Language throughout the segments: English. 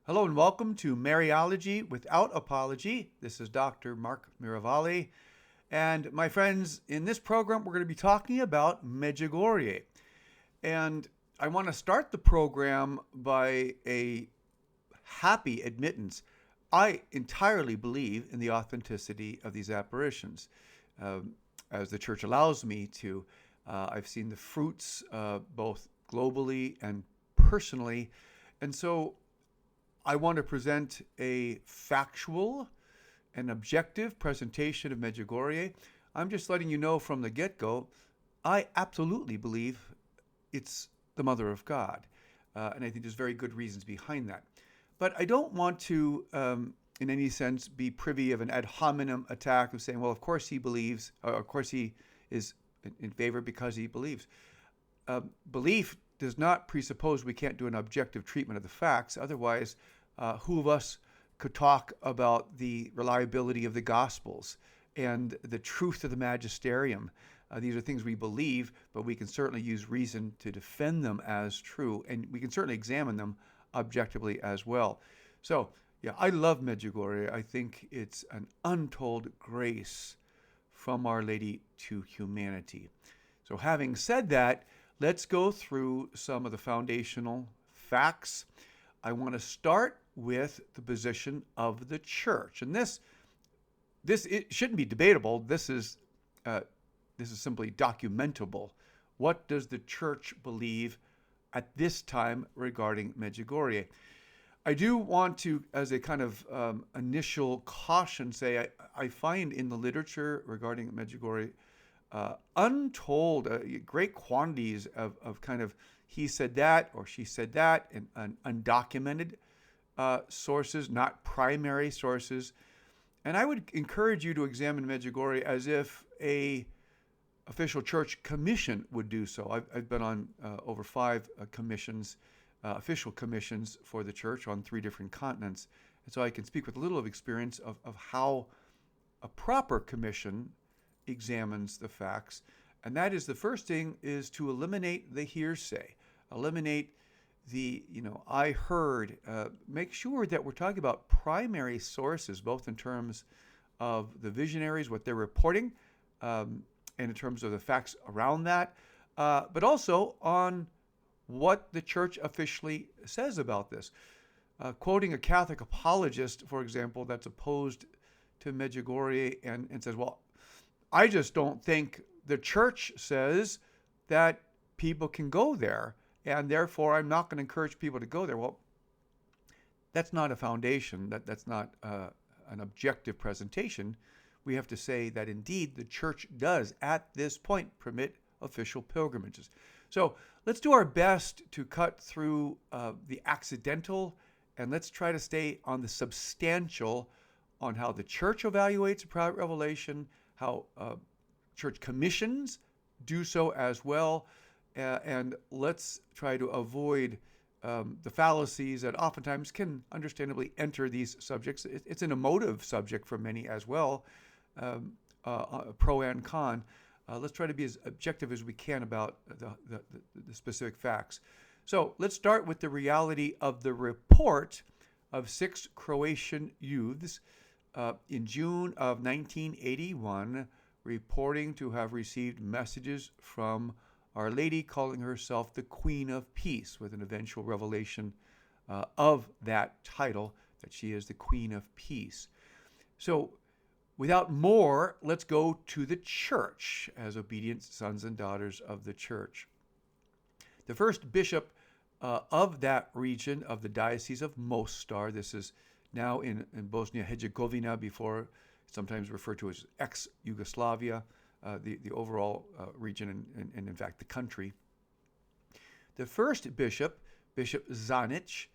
Hello and welcome to Mariology Without Apology. This is Dr. Mark Miravalle. And my friends, in this program, we're going to be talking about Medjugorje. And I want to start the program by a happy admittance. I entirely believe in the authenticity of these apparitions. Um, as the church allows me to, I've seen the fruits both globally and personally. And so I want to present a factual and objective presentation of Medjugorje. I'm just letting you know from the get-go, I absolutely believe it's the Mother of God. And I think there's very good reasons behind that. But I don't want to, in any sense, be privy of an ad hominem attack of saying, well, of course he believes, or of course he is in favor because he believes. Belief does not presuppose we can't do an objective treatment of the facts. Otherwise, who of us could talk about the reliability of the Gospels and the truth of the magisterium? These are things we believe, but we can certainly use reason to defend them as true, and we can certainly examine them objectively as well. So, yeah, I love Medjugorje. I think it's an untold grace from Our Lady to humanity. So having said that, let's go through some of the foundational facts. I want to start with the position of the church, and this it shouldn't be debatable. This is simply documentable. What does the church believe at this time regarding Medjugorje? I do want to, as a kind of initial caution, say I find in the literature regarding Medjugorje untold, great quantities of kind of he said that or she said that, and undocumented sources, not primary sources. And I would encourage you to examine Medjugorje as if a official church commission would do so. I've been on over 5 commissions, official commissions for the church on 3 different continents. And so I can speak with a little of experience of how a proper commission examines the facts. And that is, the first thing is to eliminate the hearsay, eliminate the, I heard, make sure that we're talking about primary sources, both in terms of the visionaries, what they're reporting, and in terms of the facts around that, but also on what the church officially says about this. Quoting a Catholic apologist, for example, that's opposed to Medjugorje and says, well, I just don't think the church says that people can go there, and therefore I'm not going to encourage people to go there. Well, that's not a foundation. That's not an objective presentation. We have to say that indeed the church does, at this point, permit official pilgrimages. So let's do our best to cut through the accidental, and let's try to stay on the substantial, on how the church evaluates a private revelation, how church commissions do so as well, and let's try to avoid the fallacies that oftentimes can understandably enter these subjects. It's an emotive subject for many as well, pro and con. Let's try to be as objective as we can about the specific facts. So let's start with the reality of the report of 6 Croatian youths in June of 1981, reporting to have received messages from Our Lady calling herself the Queen of Peace, with an eventual revelation of that title, that she is the Queen of Peace. So without more, let's go to the church as obedient sons and daughters of the church. The first bishop of that region, of the Diocese of Mostar, this is now in Bosnia-Herzegovina, before sometimes referred to as ex-Yugoslavia, the overall region and in fact the country. The first bishop, Bishop Zanic,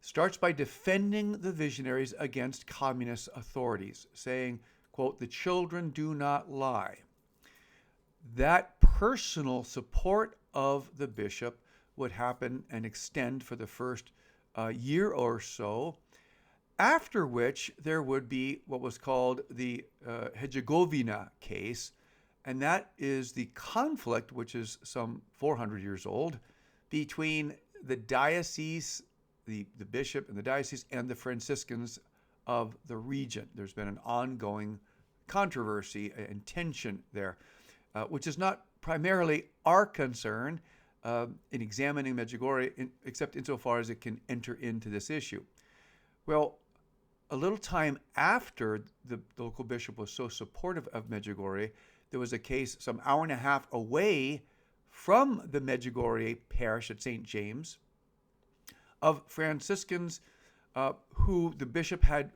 starts by defending the visionaries against communist authorities, saying, quote, "The children do not lie." That personal support of the bishop would happen and extend for the first year or so, after which there would be what was called the Herzegovina case, and that is the conflict, which is some 400 years old, between the diocese the bishop and the diocese and the Franciscans of the region. There's been an ongoing controversy and tension there, which is not primarily our concern in examining Medjugorje, except insofar as it can enter into this issue. Well, a little time after the local bishop was so supportive of Medjugorje, there was a case some hour and a half away from the Medjugorje parish at St. James of Franciscans who the bishop had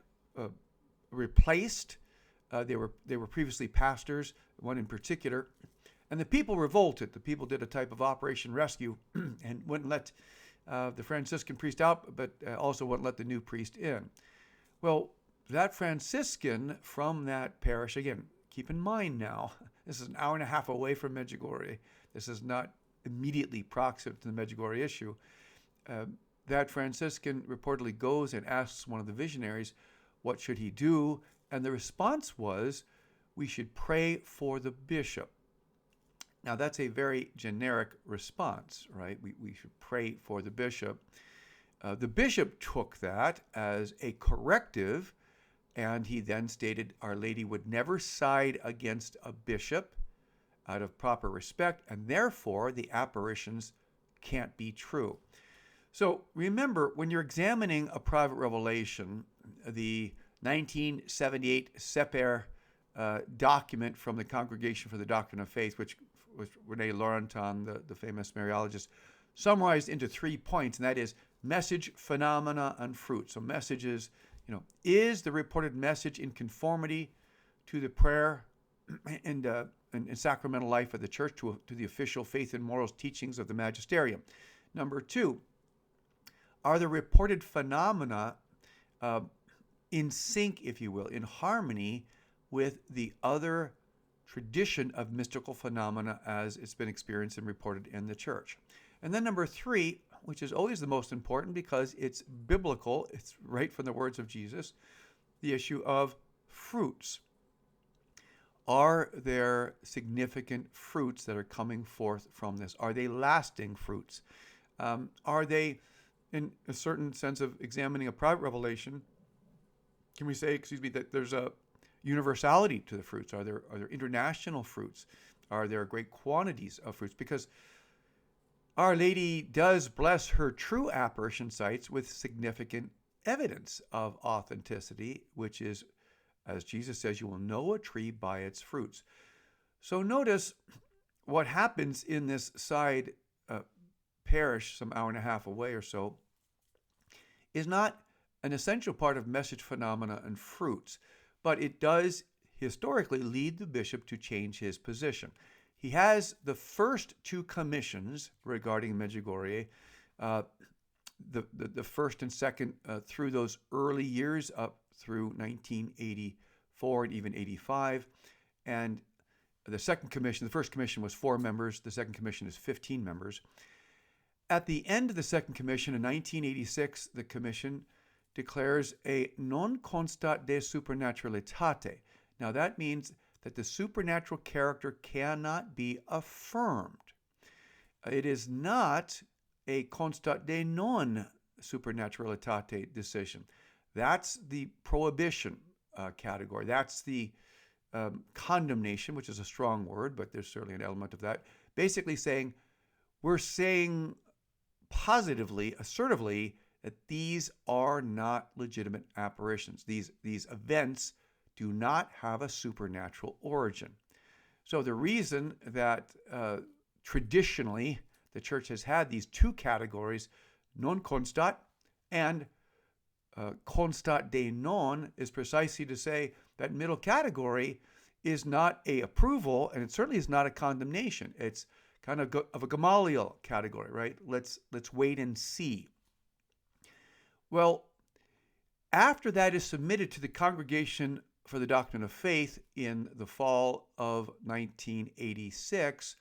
replaced. They were previously pastors, one in particular, and the people revolted. The people did a type of Operation Rescue and wouldn't let the Franciscan priest out, but also wouldn't let the new priest in. Well, that Franciscan from that parish, again, keep in mind now, this is an hour and a half away from Medjugorje. This is not immediately proximate to the Medjugorje issue. That Franciscan reportedly goes and asks one of the visionaries, what should he do? And the response was, we should pray for the bishop. Now, that's a very generic response, right? We should pray for the bishop. The bishop took that as a corrective, and he then stated Our Lady would never side against a bishop out of proper respect, and therefore the apparitions can't be true. So remember, when you're examining a private revelation, the 1978 Seper document from the Congregation for the Doctrine of Faith, which was René Laurentin, the famous Mariologist, summarized into 3 points, and that is message, phenomena, and fruit. So messages, is the reported message in conformity to the prayer and sacramental life of the church, to the official faith and morals teachings of the magisterium? Number 2, are the reported phenomena in sync, if you will, in harmony with the other tradition of mystical phenomena as it's been experienced and reported in the church? And then number 3, which is always the most important because it's biblical, it's right from the words of Jesus, the issue of fruits. Are there significant fruits that are coming forth from this? Are they lasting fruits? Are they, in a certain sense of examining a private revelation, can we say, that there's a universality to the fruits? Are there international fruits? Are there great quantities of fruits? Because Our Lady does bless her true apparition sites with significant evidence of authenticity, which is, as Jesus says, you will know a tree by its fruits. So notice what happens in this side parish, some hour and a half away or so, is not an essential part of message, phenomena, and fruits, but it does historically lead the bishop to change his position. He has the first 2 commissions regarding Medjugorje, the first and second through those early years up through 1984 and even 85. And the second commission, the first commission was 4 members. The second commission is 15 members. At the end of the second commission in 1986, the commission declares a non constat de supernaturalitate. Now that means that the supernatural character cannot be affirmed. It is not a constat de non supernaturalitate decision. That's the prohibition category. That's the condemnation, which is a strong word, but there's certainly an element of that. Basically saying, we're saying positively, assertively, that these are not legitimate apparitions. These events do not have a supernatural origin. So the reason that traditionally the church has had these 2 categories, non constat and constat de non, is precisely to say that middle category is not a approval, and it certainly is not a condemnation. It's kind of a Gamaliel category, right? Let's wait and see. Well, after that is submitted to the Congregation for the Doctrine of Faith in the fall of 1986,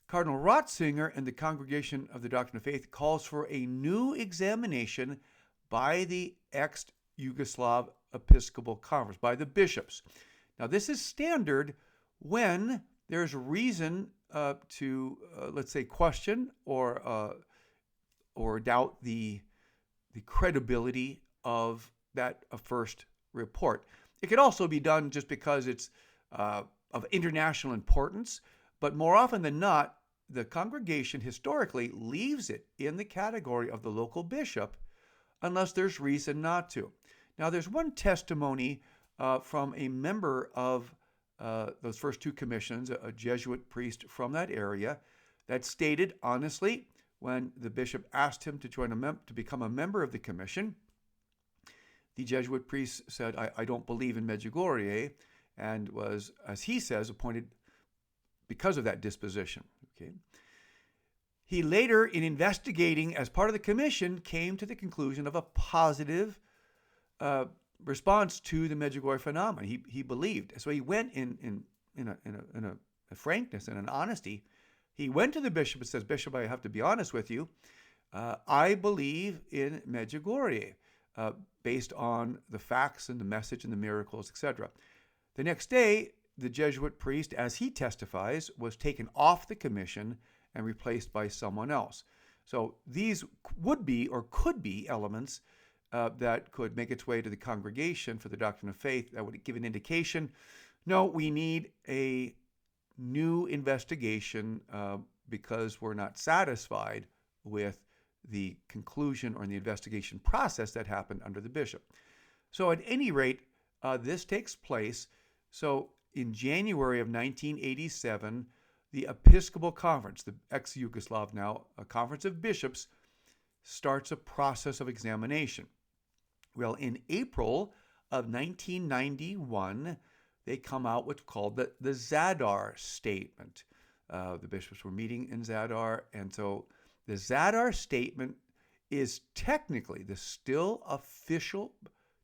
Cardinal Ratzinger and the Congregation of the Doctrine of Faith calls for a new examination by the ex-Yugoslav Episcopal Conference, by the bishops. Now, this is standard when there's reason to, let's say, question or doubt the the credibility of that first report. It could also be done just because it's of international importance, but more often than not, the congregation historically leaves it in the category of the local bishop unless there's reason not to. Now, there's one testimony from a member of those first two commissions, a Jesuit priest from that area, that stated honestly, when the bishop asked him to become a member of the commission, the Jesuit priest said, I don't believe in Medjugorje, and was, as he says, appointed because of that disposition. Okay. He later, in investigating as part of the commission, came to the conclusion of a positive response to the Medjugorje phenomenon. He believed. So he went in a frankness and an honesty. He went to the bishop and says, Bishop, I have to be honest with you. I believe in Medjugorje based on the facts and the message and the miracles, etc. The next day, the Jesuit priest, as he testifies, was taken off the commission and replaced by someone else. So these would be or could be elements that could make its way to the congregation for the doctrine of faith that would give an indication, no, we need a new investigation because we're not satisfied with the conclusion or the investigation process that happened under the bishop. So at any rate, this takes place. So in January of 1987, the Episcopal Conference, the ex-Yugoslav now, a conference of bishops, starts a process of examination. Well, in April of 1991, they come out what's called the Zadar Statement. The bishops were meeting in Zadar, and so the Zadar Statement is technically the still official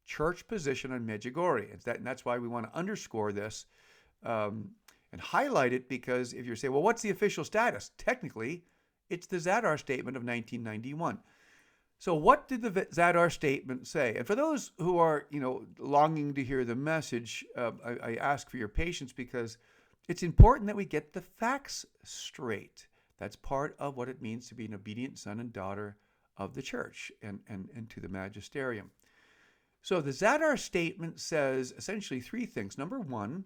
church position on Medjugorje. And that's why we want to underscore this and highlight it, because if you're saying, well, what's the official status? Technically, it's the Zadar Statement of 1991. So what did the Zadar Statement say? And for those who are, longing to hear the message, I ask for your patience, because it's important that we get the facts straight. That's part of what it means to be an obedient son and daughter of the church and to the magisterium. So the Zadar Statement says essentially three things. Number one,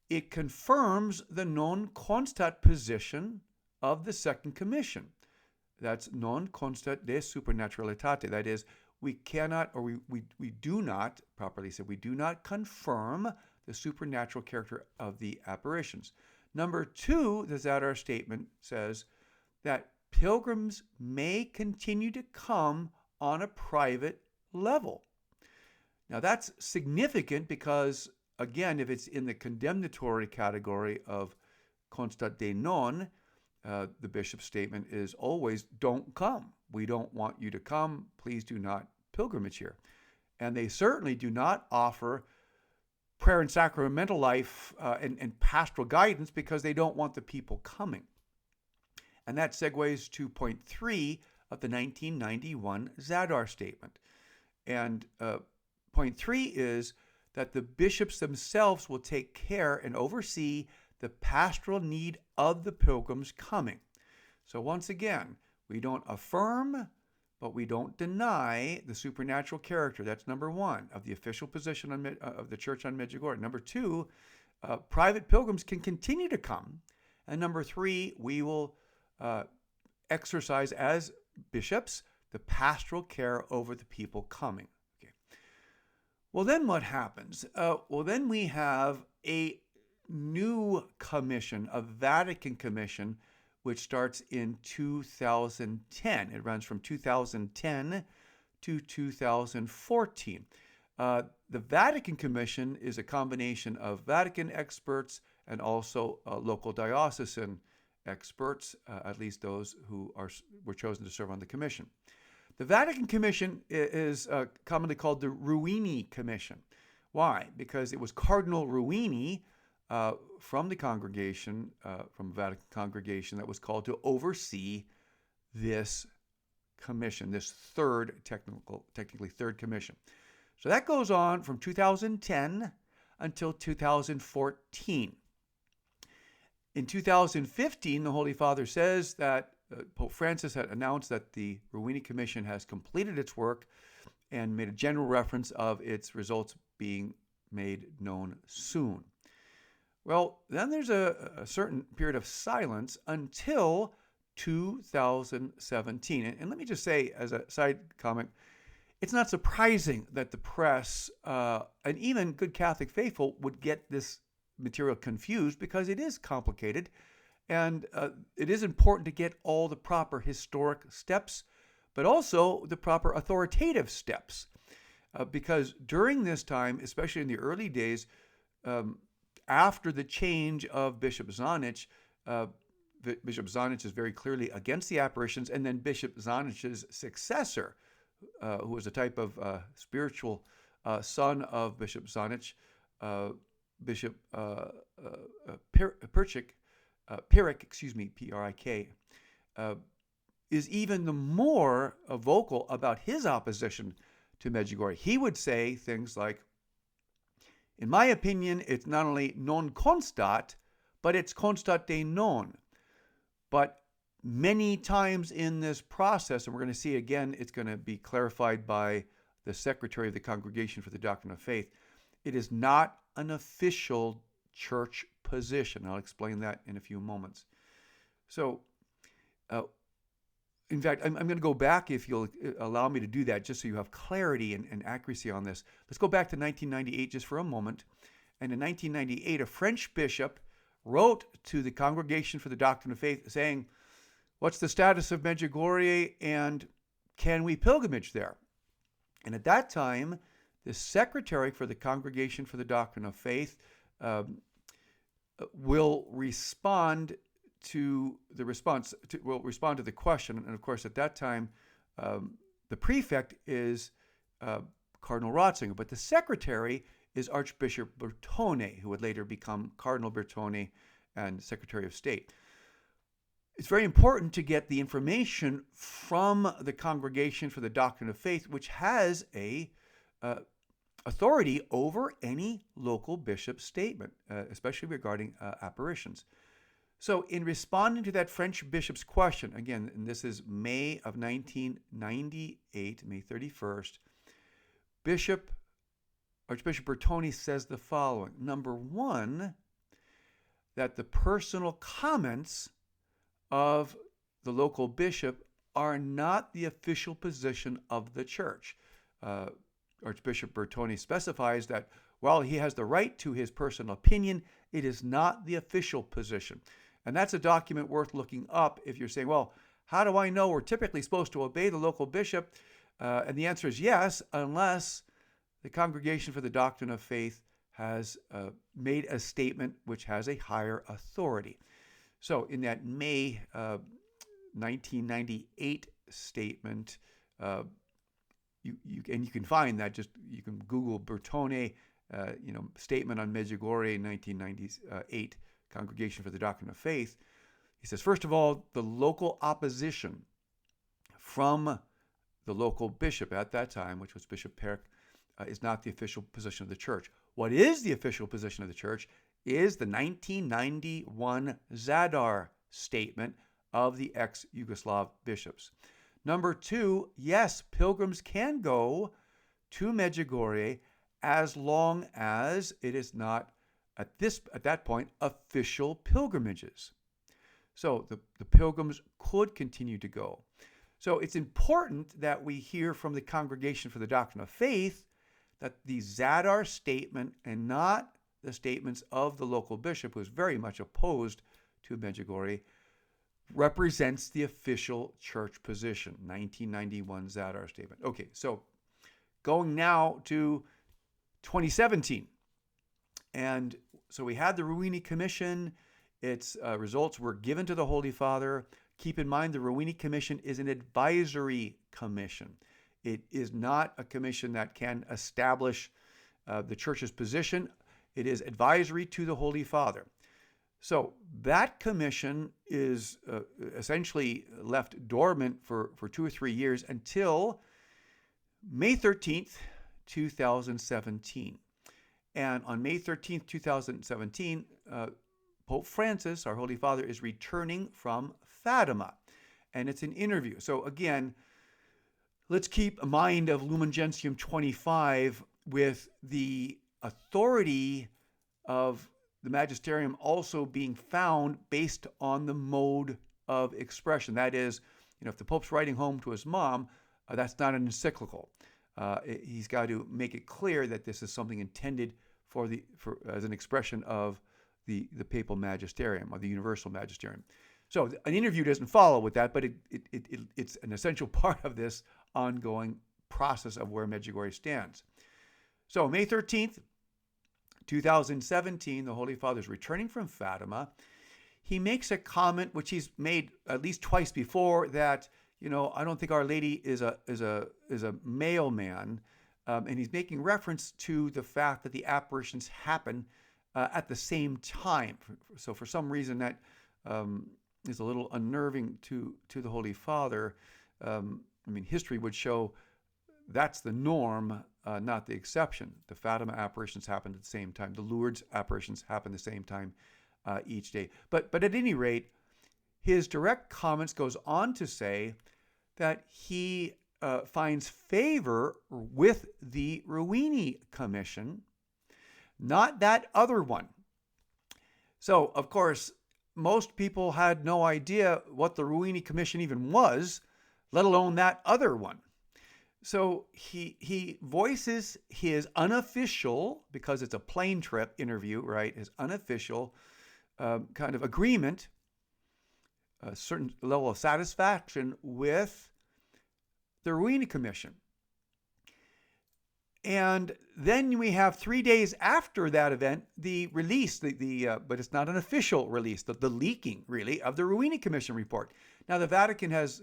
it confirms the non constat position of the Second Commission. That's non constat de supernaturalitate. That is, we cannot, or we do not, properly said, we do not confirm the supernatural character of the apparitions. Number two, the Zadar Statement says that pilgrims may continue to come on a private level. Now that's significant because, again, if it's in the condemnatory category of constat de non, the bishop's statement is always, don't come. We don't want you to come. Please do not pilgrimage here. And they certainly do not offer prayer and sacramental life and pastoral guidance because they don't want the people coming. And that segues to point 3 of the 1991 Zadar Statement. And point 3 is that the bishops themselves will take care and oversee the pastoral need of the pilgrims coming. So once again, we don't affirm, but we don't deny the supernatural character. That's number one of the official position of the church on Medjugorje. Number two, private pilgrims can continue to come. And number three, we will exercise as bishops the pastoral care over the people coming. Okay. Well, then what happens? Then we have a new commission, a Vatican commission, which starts in 2010. It runs from 2010 to 2014. The Vatican Commission is a combination of Vatican experts and also local diocesan experts, at least those who were chosen to serve on the commission. The Vatican Commission is commonly called the Ruini Commission. Why? Because it was Cardinal Ruini from the congregation, from a Vatican congregation, that was called to oversee this commission, this technically third commission. So that goes on from 2010 until 2014. In 2015, the Holy Father says that Pope Francis had announced that the Ruini Commission has completed its work and made a general reference of its results being made known soon. Well, then there's a certain period of silence until 2017. And let me just say, as a side comment, it's not surprising that the press and even good Catholic faithful would get this material confused, because it is complicated, and it is important to get all the proper historic steps, but also the proper authoritative steps. Because during this time, especially in the early days, after the change of Bishop Zanich, Bishop Zanich is very clearly against the apparitions, and then Bishop Zanich's successor, who was a type of spiritual son of Bishop Zanich, Bishop Pirik, P-R-I-K, is even the more vocal about his opposition to Medjugorje. He would say things like, in my opinion, it's not only non constat, but it's constat de non. But many times in this process, and we're going to see again, it's going to be clarified by the Secretary of the Congregation for the Doctrine of Faith, it is not an official church position. I'll explain that in a few moments. So, in fact, I'm going to go back, if you'll allow me to do that, just so you have clarity and accuracy on this. Let's go back to 1998 just for a moment. And in 1998, a French bishop wrote to the Congregation for the Doctrine of Faith saying, what's the status of Medjugorje, and can we pilgrimage there? And at that time, the secretary for the Congregation for the Doctrine of Faith will respond to the question. And of course, at that time, the prefect is Cardinal Ratzinger, but the secretary is Archbishop Bertone, who would later become Cardinal Bertone and Secretary of State. It's very important to get the information from the Congregation for the Doctrine of Faith, which has a authority over any local bishop's statement, especially regarding apparitions. So in responding to that French bishop's question, again, and this is May of 1998, May 31st, Archbishop Bertone says the following. Number one, that the personal comments of the local bishop are not the official position of the church. Archbishop Bertone specifies that while he has the right to his personal opinion, it is not the official position. And that's a document worth looking up if you're saying, well, how do I know we're typically supposed to obey the local bishop? And the answer is yes, unless the Congregation for the Doctrine of Faith has made a statement which has a higher authority. So in that May 1998 statement, you can find that, you can Google Bertone, statement on Medjugorje 1998, Congregation for the Doctrine of Faith. He says, first of all, the local opposition from the local bishop at that time, which was Bishop Pirik, is not the official position of the church. What is the official position of the church is the 1991 Zadar statement of the ex-Yugoslav bishops. Number two, yes, pilgrims can go to Medjugorje as long as it is not, at that point, official pilgrimages. So the pilgrims could continue to go. So it's important that we hear from the Congregation for the Doctrine of Faith that the Zadar statement, and not the statements of the local bishop, who is very much opposed to Medjugorje, represents the official church position, 1991 Zadar statement. Okay, so going now to 2017. And so we had the Ruini Commission. Its results were given to the Holy Father. Keep in mind, the Ruini Commission is an advisory commission. It is not a commission that can establish the church's position. It is advisory to the Holy Father. So that commission is essentially left dormant for 2 or 3 years until May 13th, 2017. And on May 13th, 2017, Pope Francis, our Holy Father, is returning from Fatima. and it's an interview. So again, let's keep a mind of Lumen Gentium 25 with the authority of the magisterium also being found based on the mode of expression. That is, if the Pope's writing home to his mom, that's not an encyclical. He's got to make it clear that this is something intended as an expression of the papal magisterium or the universal magisterium. So an interview doesn't follow with that, but it's an essential part of this ongoing process of where Medjugorje stands. So May 13th, 2017, the Holy Father is returning from Fatima. He makes a comment which he's made at least twice before, that I don't think Our Lady is a mailman, and he's making reference to the fact that the apparitions happen at the same time. So for some reason that is a little unnerving to the Holy Father. History would show that's the norm, not the exception. The Fatima apparitions happened at the same time. The Lourdes apparitions happen the same time each day. But at any rate, his direct comments goes on to say that he finds favor with the Ruini Commission, not that other one. So, of course, most people had no idea what the Ruini Commission even was, let alone that other one. So he voices his unofficial, because it's a plane trip interview, right? His unofficial kind of agreement, a certain level of satisfaction with the Ruini Commission. And then we have 3 days after that event, the release, but it's not an official release, the leaking, really, of the Ruini Commission report. Now, the Vatican has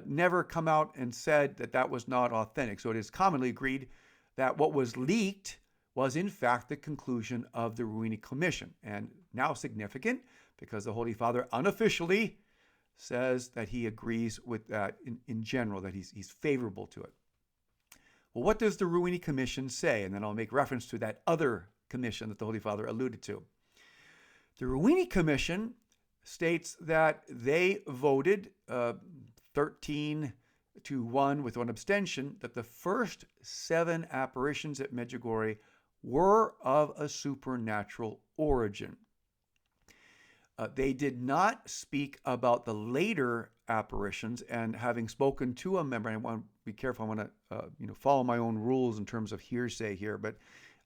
never come out and said that was not authentic. So it is commonly agreed that what was leaked was, in fact, the conclusion of the Ruini Commission. And now significant, because the Holy Father unofficially says that he agrees with that in general, that he's favorable to it. Well, what does the Ruini Commission say? And then I'll make reference to that other commission that the Holy Father alluded to. The Ruini Commission states that they voted 13-1 with one abstention, that the first 7 apparitions at Medjugorje were of a supernatural origin. They did not speak about the later apparitions, and having spoken to a member, and I want to be careful, I want to follow my own rules in terms of hearsay here, but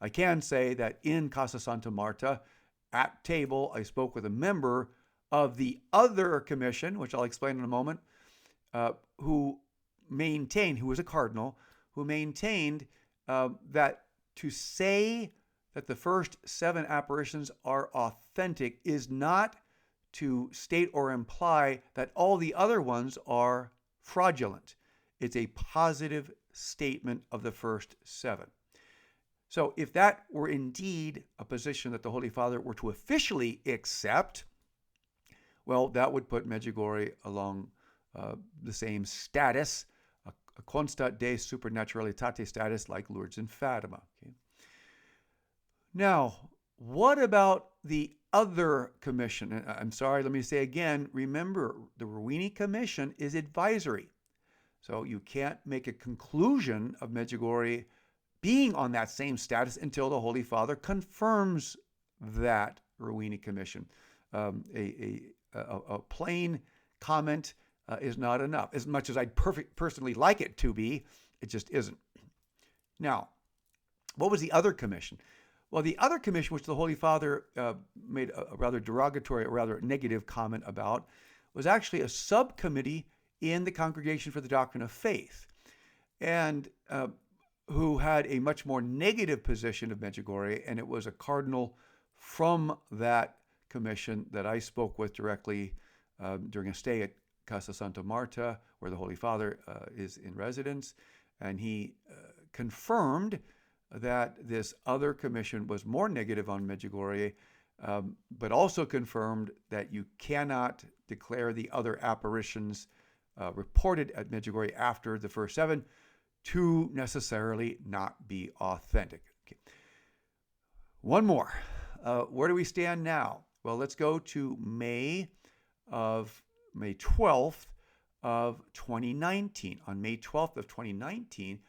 I can say that in Casa Santa Marta, at table, I spoke with a member of the other commission, which I'll explain in a moment, who was a cardinal, who maintained that to say that the first 7 apparitions are authentic is not to state or imply that all the other ones are fraudulent. It's a positive statement of the first 7. So if that were indeed a position that the Holy Father were to officially accept, well, that would put Medjugorje along the same status, a constat de supernaturalitate status, like Lourdes and Fatima. Okay? Now, what about the other commission? I'm sorry, let me say again, remember, the Ruini Commission is advisory. So you can't make a conclusion of Medjugorje being on that same status until the Holy Father confirms that Ruini Commission. A plain comment is not enough. As much as I'd personally like it to be, it just isn't. Now, what was the other commission? Well, the other commission, which the Holy Father made a rather derogatory, a rather negative comment about, was actually a subcommittee in the Congregation for the Doctrine of Faith, and who had a much more negative position of Medjugorje, and it was a cardinal from that commission that I spoke with directly during a stay at Casa Santa Marta, where the Holy Father is in residence, and he confirmed that this other commission was more negative on Medjugorje, but also confirmed that you cannot declare the other apparitions reported at Medjugorje after the first 7 to necessarily not be authentic. Okay. One more. Where do we stand now? Well, let's go to May 12th of 2019, on May 12th of 2019,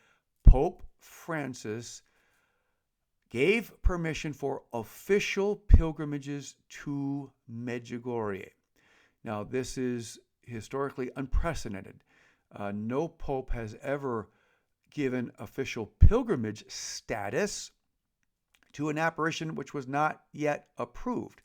Pope Francis gave permission for official pilgrimages to Medjugorje. Now, this is historically unprecedented. No pope has ever given official pilgrimage status to an apparition which was not yet approved.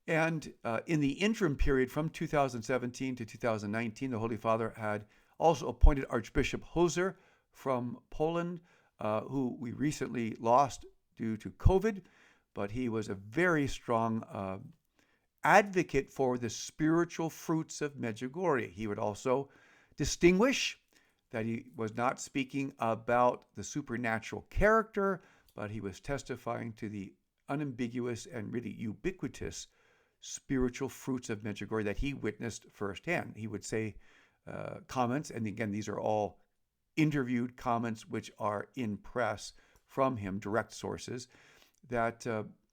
And in the interim period from 2017 to 2019, the Holy Father had also appointed Archbishop Hoser from Poland, who we recently lost due to COVID, but he was a very strong advocate for the spiritual fruits of Medjugorje. He would also distinguish that he was not speaking about the supernatural character, but he was testifying to the unambiguous and really ubiquitous spiritual fruits of Medjugorje that he witnessed firsthand. He would say comments, and again, these are all interviewed comments which are in press from him, direct sources, that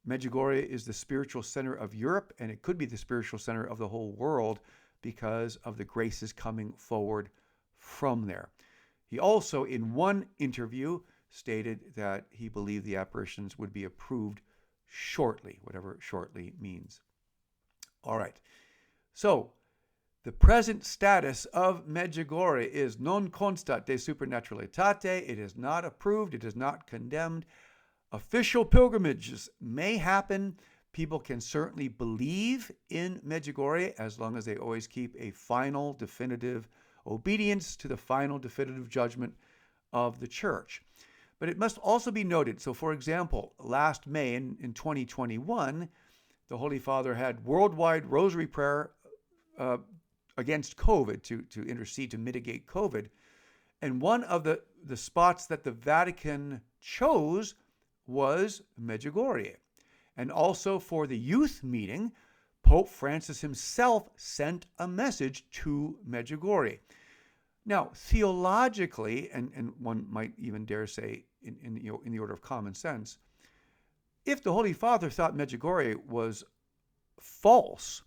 Medjugorje is the spiritual center of Europe, and it could be the spiritual center of the whole world because of the graces coming forward from there. He also, in one interview, stated that he believed the apparitions would be approved shortly, whatever shortly means. All right. So, the present status of Medjugorje is non constat de supernaturalitate. It is not approved. It is not condemned. Official pilgrimages may happen. People can certainly believe in Medjugorje as long as they always keep a final, definitive obedience to the final, definitive judgment of the Church. But it must also be noted, so for example, last May in 2021, the Holy Father had worldwide rosary prayer against COVID to intercede, to mitigate COVID. And one of the spots that the Vatican chose was Medjugorje. And also for the youth meeting, Pope Francis himself sent a message to Medjugorje. Now, theologically, and one might even dare say in the order of common sense, if the Holy Father thought Medjugorje was false,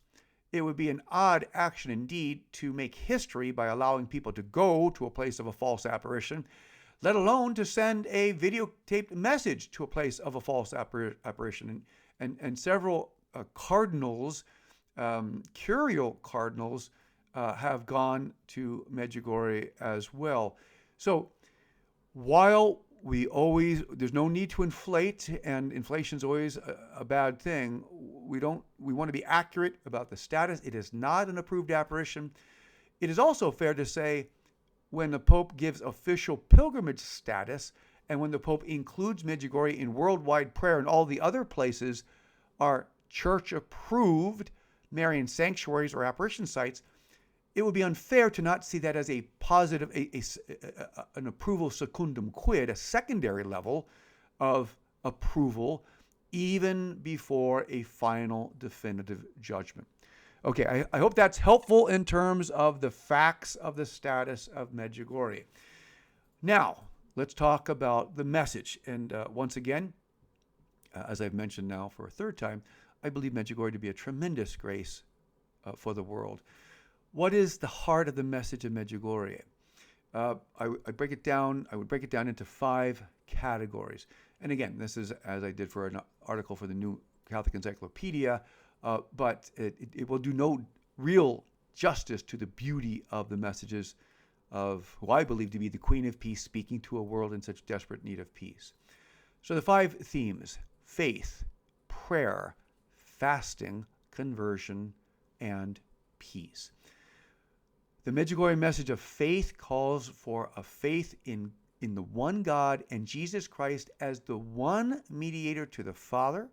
it would be an odd action indeed to make history by allowing people to go to a place of a false apparition, let alone to send a videotaped message to a place of a false apparition. And several cardinals, curial cardinals, have gone to Medjugorje as well. So while there's no need to inflate, and inflation's always a bad thing, we want to be accurate about the status. It is not an approved apparition. It is also fair to say when the Pope gives official pilgrimage status and when the Pope includes Medjugorje in worldwide prayer and all the other places are church-approved Marian sanctuaries or apparition sites, it would be unfair to not see that as a positive, an approval secundum quid, a secondary level of approval, even before a final definitive judgment. Okay, I hope that's helpful in terms of the facts of the status of Medjugorje. Now, let's talk about the message. And once again, as I've mentioned now for a third time, I believe Medjugorje to be a tremendous grace for the world. What is the heart of the message of Medjugorje? I would break it down into 5 categories. And again, this is as I did for an article for the New Catholic Encyclopedia, but it will do no real justice to the beauty of the messages of who I believe to be the Queen of Peace speaking to a world in such desperate need of peace. So the 5 themes: faith, prayer, fasting, conversion, and peace. The Medjugorje message of faith calls for a faith in the one God and Jesus Christ as the one mediator to the Father.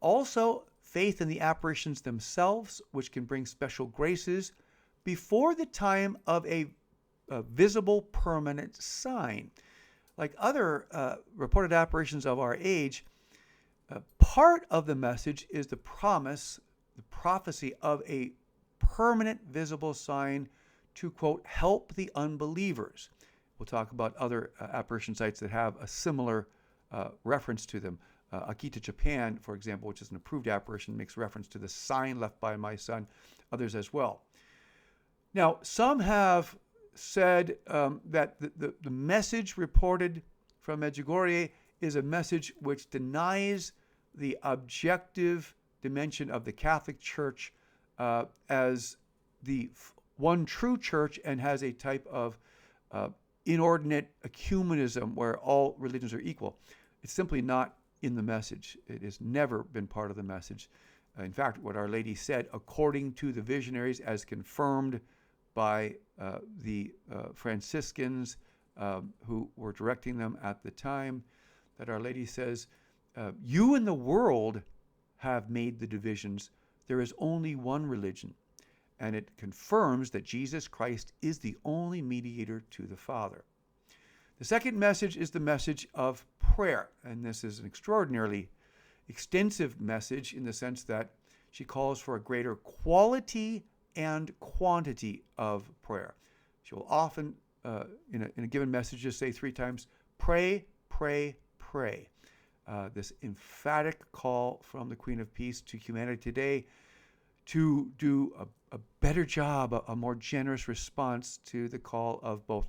Also, faith in the apparitions themselves, which can bring special graces before the time of a visible permanent sign. Like other reported apparitions of our age, part of the message is the prophecy of a permanent visible sign to, quote, help the unbelievers. We'll talk about other apparition sites that have a similar reference to them. Akita, Japan, for example, which is an approved apparition, makes reference to the sign left by my son, others as well. Now, some have said that the message reported from Medjugorje is a message which denies the objective dimension of the Catholic Church as the one true church, and has a type of inordinate ecumenism where all religions are equal. It's simply not in the message. It has never been part of the message. In fact, what Our Lady said, according to the visionaries, as confirmed by the Franciscans who were directing them at the time, that Our Lady says, you and the world have made the divisions. There is only one religion. And it confirms that Jesus Christ is the only mediator to the Father. The second message is the message of prayer. And this is an extraordinarily extensive message in the sense that she calls for a greater quality and quantity of prayer. She will often, in a given message, just say 3 times, pray, pray, pray. This emphatic call from the Queen of Peace to humanity today to do a better job, a more generous response to the call of both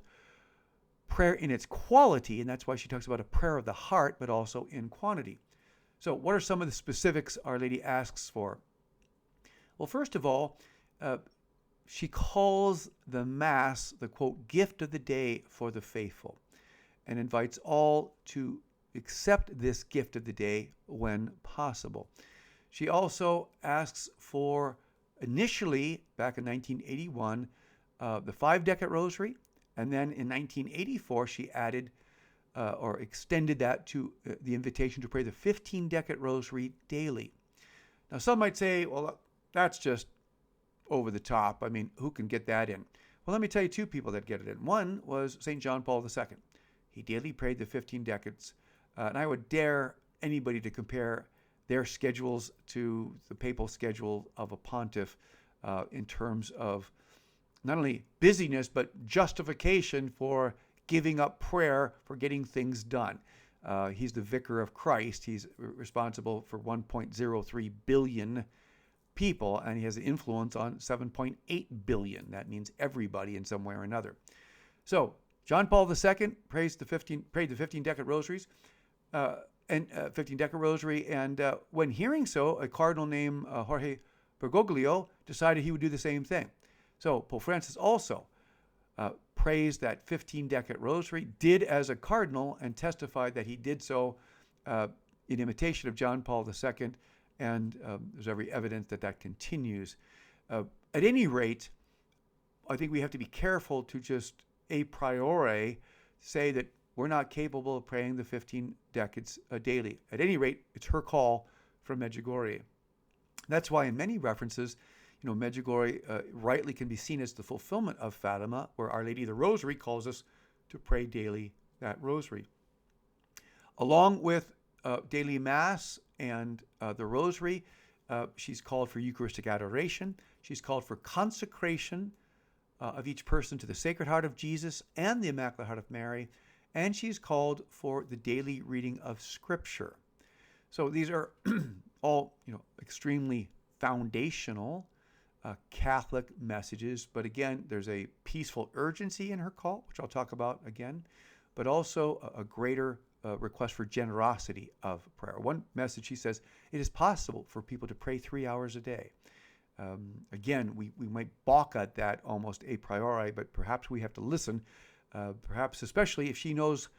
prayer in its quality, and that's why she talks about a prayer of the heart, but also in quantity. So what are some of the specifics Our Lady asks for? Well, first of all, she calls the Mass the, quote, gift of the day for the faithful, and invites all to accept this gift of the day when possible. She also asks for, initially, back in 1981, the 5-decade rosary, and then in 1984 she added or extended that to the invitation to pray the 15-decade rosary daily. Now, some might say, well, that's just over the top. I mean, who can get that in? Well, let me tell you 2 people that get it in. One was St. John Paul II. He daily prayed the 15 decades, and I would dare anybody to compare their schedules to the papal schedule of a pontiff in terms of not only busyness, but justification for giving up prayer for getting things done. He's the vicar of Christ. He's responsible for 1.03 billion people, and he has an influence on 7.8 billion. That means everybody in some way or another. So John Paul II prayed the 15-decade rosaries, and 15-decade rosary, and when hearing so, a cardinal named Jorge Bergoglio decided he would do the same thing. So Pope Francis also praised that 15-decade rosary, did as a cardinal, and testified that he did so in imitation of John Paul II, and there's every evidence that that continues. At any rate, I think we have to be careful to just a priori say that we're not capable of praying the 15 decades daily. At any rate, it's her call from Medjugorje. That's why in many references, Medjugorje rightly can be seen as the fulfillment of Fatima, where Our Lady of the Rosary calls us to pray daily that rosary. Along with daily Mass and the rosary, she's called for Eucharistic adoration. She's called for consecration of each person to the Sacred Heart of Jesus and the Immaculate Heart of Mary. And she's called for the daily reading of Scripture. So these are all, extremely foundational Catholic messages. But again, there's a peaceful urgency in her call, which I'll talk about again, but also a greater request for generosity of prayer. One message, she says, it is possible for people to pray 3 hours a day. Again, we might balk at that almost a priori, but perhaps we have to listen. Perhaps especially if she knows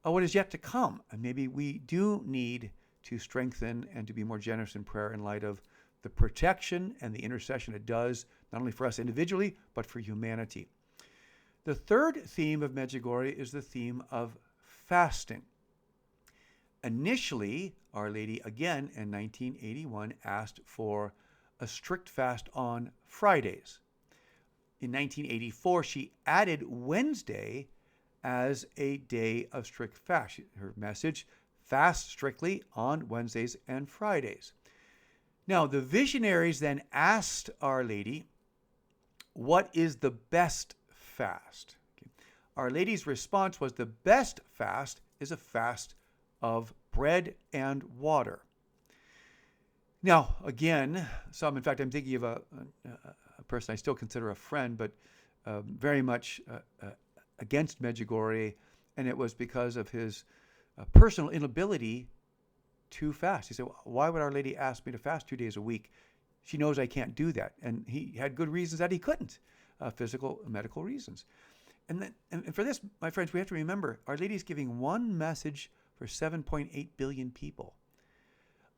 what is yet to come. And maybe we do need to strengthen and to be more generous in prayer in light of the protection and the intercession it does, not only for us individually, but for humanity. The third theme of Medjugorje is the theme of fasting. Initially, Our Lady, again in 1981, asked for a strict fast on Fridays. In 1984, she added Wednesday as a day of strict fast. Her message, fast strictly on Wednesdays and Fridays. Now, the visionaries then asked Our Lady, what is the best fast? Our Lady's response was, the best fast is a fast of bread and water. Now, again, in fact, I'm thinking of a person I still consider a friend, but very much against Medjugorje, and it was because of his personal inability to fast. He said, why would Our Lady ask me to fast 2 days a week? She knows I can't do that. And he had good reasons that he couldn't, physical, medical reasons. And for this, my friends, we have to remember, Our Lady is giving one message for 7.8 billion people.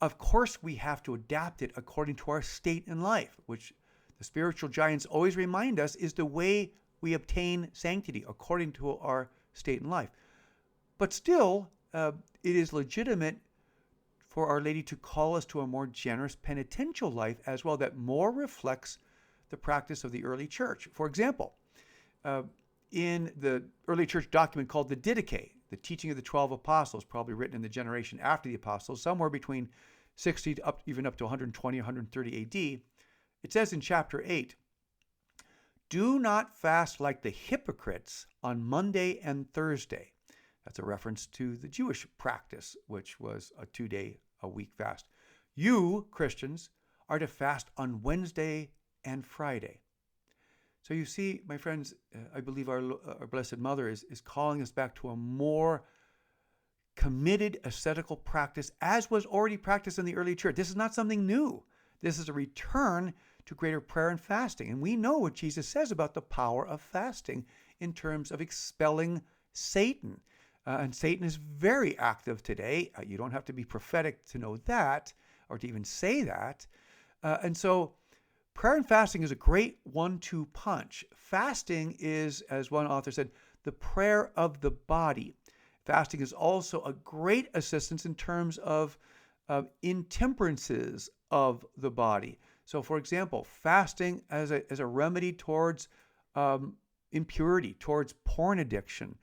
Of course, we have to adapt it according to our state in life, which the spiritual giants always remind us is the way we obtain sanctity, according to our state in life. But still, it is legitimate for Our Lady to call us to a more generous penitential life as well that more reflects the practice of the early church. For example, in the early church document called the Didache, the teaching of the 12 apostles, probably written in the generation after the apostles, somewhere between 60 to even up to 120, 130 AD, it says in chapter 8, do not fast like the hypocrites on Monday and Thursday. That's a reference to the Jewish practice, which was a 2-day-a-week fast. You, Christians, are to fast on Wednesday and Friday. So you see, my friends, I believe our Blessed Mother is calling us back to a more committed ascetical practice as was already practiced in the early church. This is not something new. This is a return to greater prayer and fasting. And we know what Jesus says about the power of fasting in terms of expelling Satan. And Satan is very active today. You don't have to be prophetic to know that or to even say that. And so prayer and fasting is a great 1-2 punch. Fasting is, as one author said, the prayer of the body. Fasting is also a great assistance in terms of intemperances of the body. So, for example, fasting as a remedy towards impurity, towards porn addiction,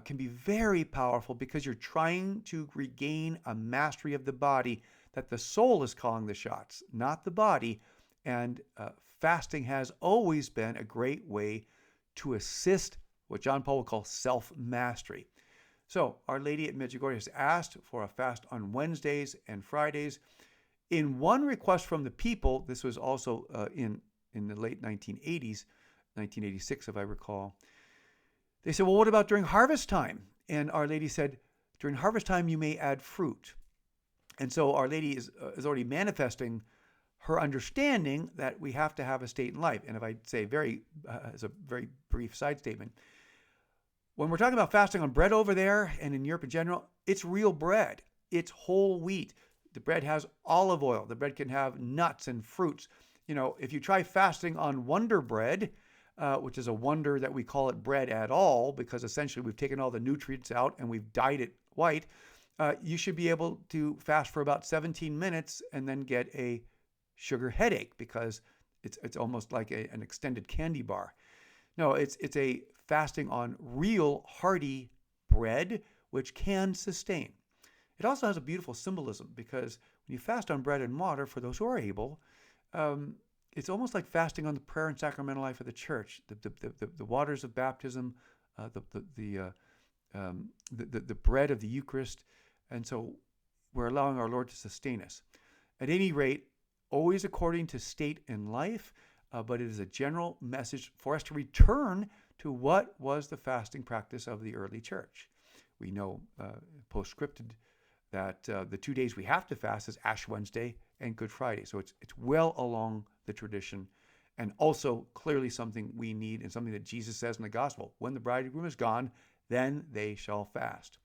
can be very powerful because you're trying to regain a mastery of the body that the soul is calling the shots, not the body. And fasting has always been a great way to assist what John Paul would call self-mastery. So Our Lady at Medjugorje has asked for a fast on Wednesdays and Fridays. In one request from the people, this was also in the late 1980s, 1986 if I recall, they said, well, what about during harvest time? And Our Lady said, during harvest time you may add fruit. And so Our Lady is already manifesting her understanding that we have to have a state in life. And if I say as a very brief side statement, when we're talking about fasting on bread over there and in Europe in general, it's real bread. It's whole wheat. The bread has olive oil. The bread can have nuts and fruits. You know, if you try fasting on Wonder Bread, which is a wonder that we call it bread at all, because essentially we've taken all the nutrients out and we've dyed it white, you should be able to fast for about 17 minutes and then get a sugar headache because it's almost like an extended candy bar. No, it's a fasting on real hearty bread, which can sustain. It also has a beautiful symbolism because when you fast on bread and water, for those who are able, it's almost like fasting on the prayer and sacramental life of the church. The waters of baptism, the bread of the Eucharist, and so we're allowing our Lord to sustain us. At any rate, always according to state in life, but it is a general message for us to return to what was the fasting practice of the early church. We know, postscripted, that the 2 days we have to fast is Ash Wednesday and Good Friday. So it's well along the tradition, and also clearly something we need and something that Jesus says in the gospel. When the bridegroom is gone, then they shall fast.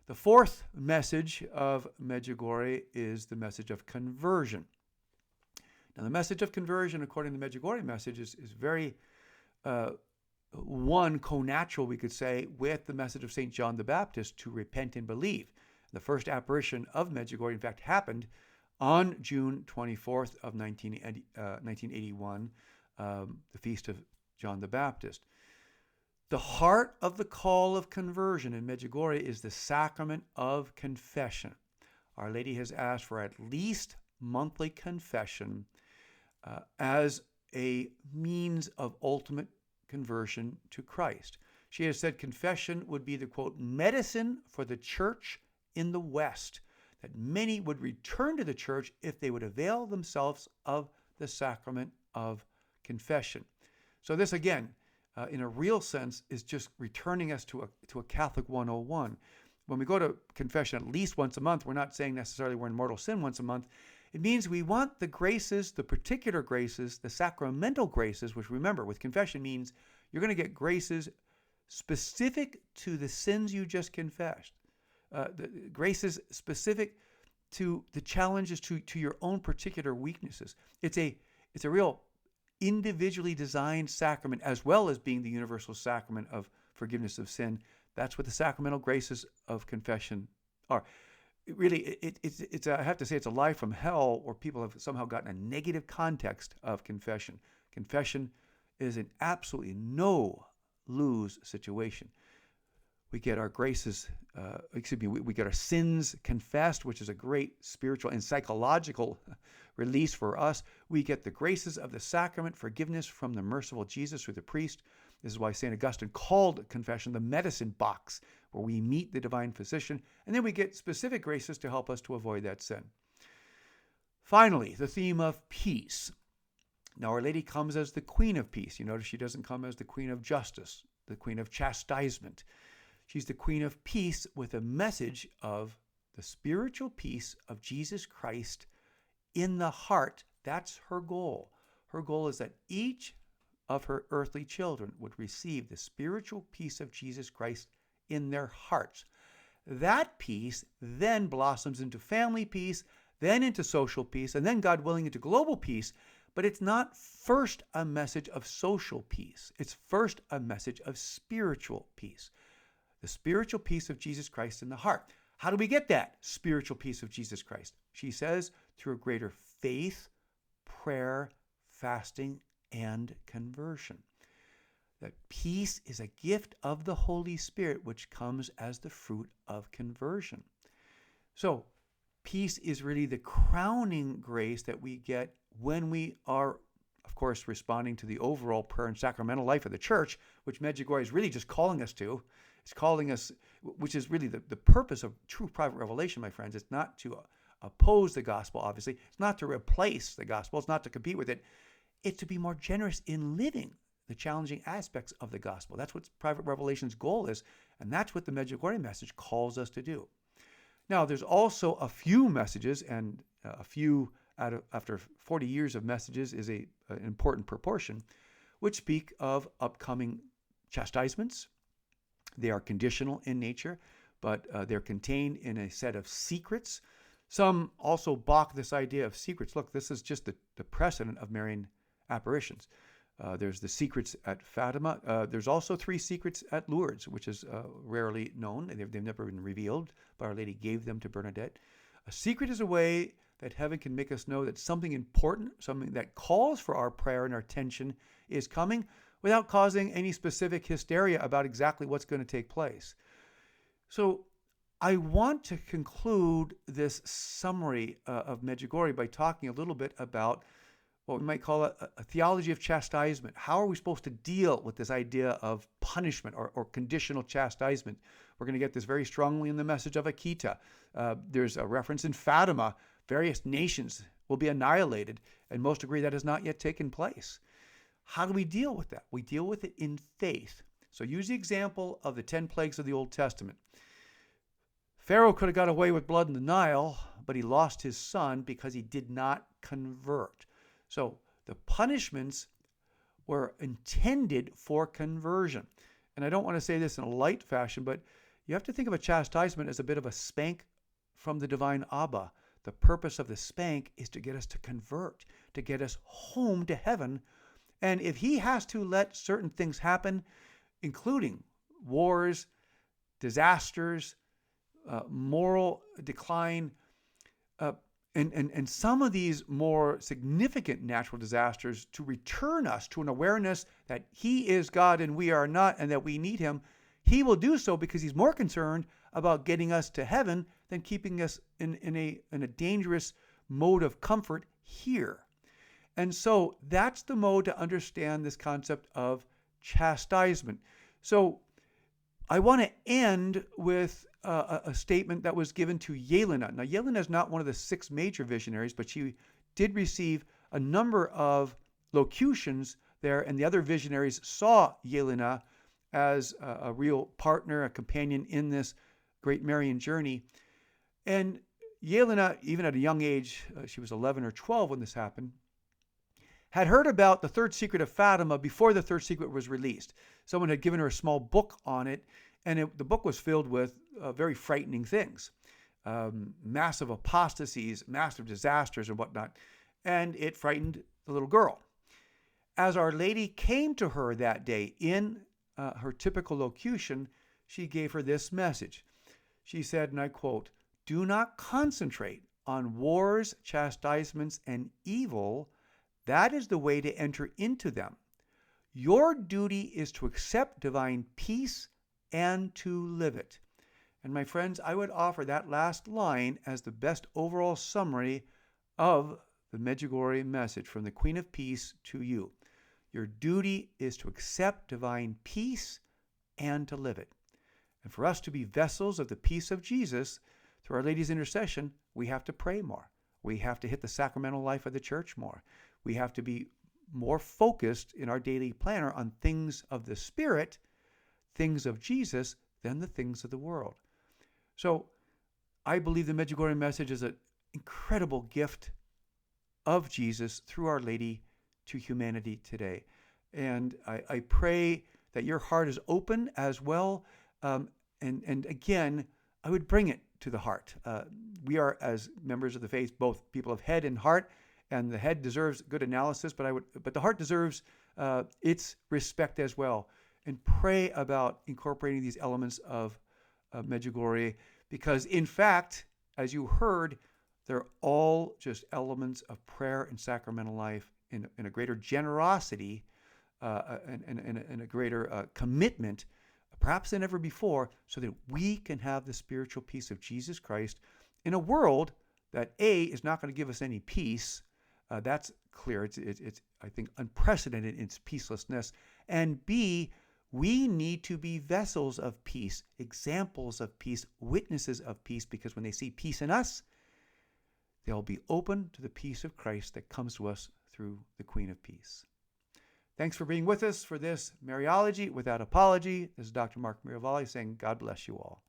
The fourth message of Medjugorje is the message of conversion. Now, the message of conversion, according to the Medjugorje message, is very connatural, we could say, with the message of St. John the Baptist to repent and believe. The first apparition of Medjugorje, in fact, happened on June 24th of 1981, the feast of John the Baptist. The heart of the call of conversion in Medjugorje is the sacrament of confession. Our Lady has asked for at least monthly confession as a means of ultimate conversion to Christ. She has said confession would be the, quote, medicine for the church in the West, that many would return to the church if they would avail themselves of the sacrament of confession. So this, again, in a real sense, is just returning us to a Catholic 101. When we go to confession at least once a month, we're not saying necessarily we're in mortal sin once a month. It means we want the graces, the particular graces, the sacramental graces, which remember, with confession means you're going to get graces specific to the sins you just confessed. The graces specific to the challenges to your own particular weaknesses. It's a real individually designed sacrament, as well as being the universal sacrament of forgiveness of sin. That's what the sacramental graces of confession are. It's I have to say, it's a lie from hell, or people have somehow gotten a negative context of confession. Confession is an absolutely no-lose situation. We get our graces, we get our sins confessed, which is a great spiritual and psychological release for us. We get the graces of the sacrament, forgiveness from the merciful Jesus through the priest. This is why St. Augustine called confession the medicine box, where we meet the divine physician, and then we get specific graces to help us to avoid that sin. Finally, the theme of peace. Now, Our Lady comes as the Queen of Peace. You notice she doesn't come as the Queen of Justice, the Queen of Chastisement. She's the Queen of Peace with a message of the spiritual peace of Jesus Christ in the heart. That's her goal. Her goal is that each of her earthly children would receive the spiritual peace of Jesus Christ in their hearts. That peace then blossoms into family peace, then into social peace, and then, God willing, into global peace. But it's not first a message of social peace. It's first a message of spiritual peace. The spiritual peace of Jesus Christ in the heart. How do we get that spiritual peace of Jesus Christ? She says, through a greater faith, prayer, fasting, and conversion. That peace is a gift of the Holy Spirit, which comes as the fruit of conversion. So, peace is really the crowning grace that we get when we are, of course, responding to the overall prayer and sacramental life of the Church, which Medjugorje is really just calling us to. It's calling us, which is really the purpose of true private revelation, my friends. It's not to oppose the gospel, obviously. It's not to replace the gospel. It's not to compete with it. It's to be more generous in living the challenging aspects of the gospel. That's what private revelation's goal is, and that's what the Medjugorje message calls us to do. Now, there's also a few messages, and a few after 40 years of messages is an important proportion, which speak of upcoming chastisements. They are conditional in nature, but they're contained in a set of secrets. Some also balk this idea of secrets. Look, this is just the precedent of Marian apparitions. There's the secrets at Fatima. There's also 3 secrets at Lourdes, which is rarely known. They've never been revealed, but Our Lady gave them to Bernadette. A secret is a way that heaven can make us know that something important, something that calls for our prayer and our attention is coming, without causing any specific hysteria about exactly what's going to take place. So I want to conclude this summary of Medjugorje by talking a little bit about what we might call a theology of chastisement. How are we supposed to deal with this idea of punishment or conditional chastisement? We're going to get this very strongly in the message of Akita. There's a reference in Fatima. Various nations will be annihilated, and most agree that has not yet taken place. How do we deal with that? We deal with it in faith. So use the example of the 10 plagues of the Old Testament. Pharaoh could have got away with blood in the Nile, but he lost his son because he did not convert. So the punishments were intended for conversion. And I don't want to say this in a light fashion, but you have to think of a chastisement as a bit of a spank from the divine Abba. The purpose of the spank is to get us to convert, to get us home to heaven. And if he has to let certain things happen, including wars, disasters, moral decline, and some of these more significant natural disasters to return us to an awareness that he is God and we are not, and that we need him, he will do so because he's more concerned about getting us to heaven than keeping us in a dangerous mode of comfort here. And so that's the mode to understand this concept of chastisement. So I want to end with a statement that was given to Yelena. Now, Yelena is not one of the 6 major visionaries, but she did receive a number of locutions there. And the other visionaries saw Yelena as a real partner, a companion in this great Marian journey. And Yelena, even at a young age, she was 11 or 12 when this happened, had heard about the third secret of Fatima before the third secret was released. Someone had given her a small book on it, and the book was filled with very frightening things. Massive apostasies, massive disasters and whatnot. And it frightened the little girl. As Our Lady came to her that day in her typical locution, she gave her this message. She said, and I quote, "Do not concentrate on wars, chastisements, and evil. That is the way to enter into them. Your duty is to accept divine peace and to live it." And my friends, I would offer that last line as the best overall summary of the Medjugorje message from the Queen of Peace to you. Your duty is to accept divine peace and to live it. And for us to be vessels of the peace of Jesus, through Our Lady's intercession, we have to pray more. We have to hit the sacramental life of the church more. We have to be more focused in our daily planner on things of the Spirit, things of Jesus, than the things of the world. So I believe the Medjugorje message is an incredible gift of Jesus through Our Lady to humanity today. And I pray that your heart is open as well. And again, I would bring it to the heart. We are, as members of the faith, both people of head and heart, and the head deserves good analysis, but the heart deserves its respect as well. And pray about incorporating these elements of Medjugorje, because in fact, as you heard, they're all just elements of prayer and sacramental life in a greater generosity and a greater commitment, perhaps than ever before, so that we can have the spiritual peace of Jesus Christ in a world that A, is not going to give us any peace. That's clear. It's I think unprecedented in its peacelessness. And B, we need to be vessels of peace, examples of peace, witnesses of peace, because when they see peace in us, they'll be open to the peace of Christ that comes to us through the Queen of Peace. Thanks for being with us for this Mariology Without Apology. This is Dr. Mark Miravalle saying God bless you all.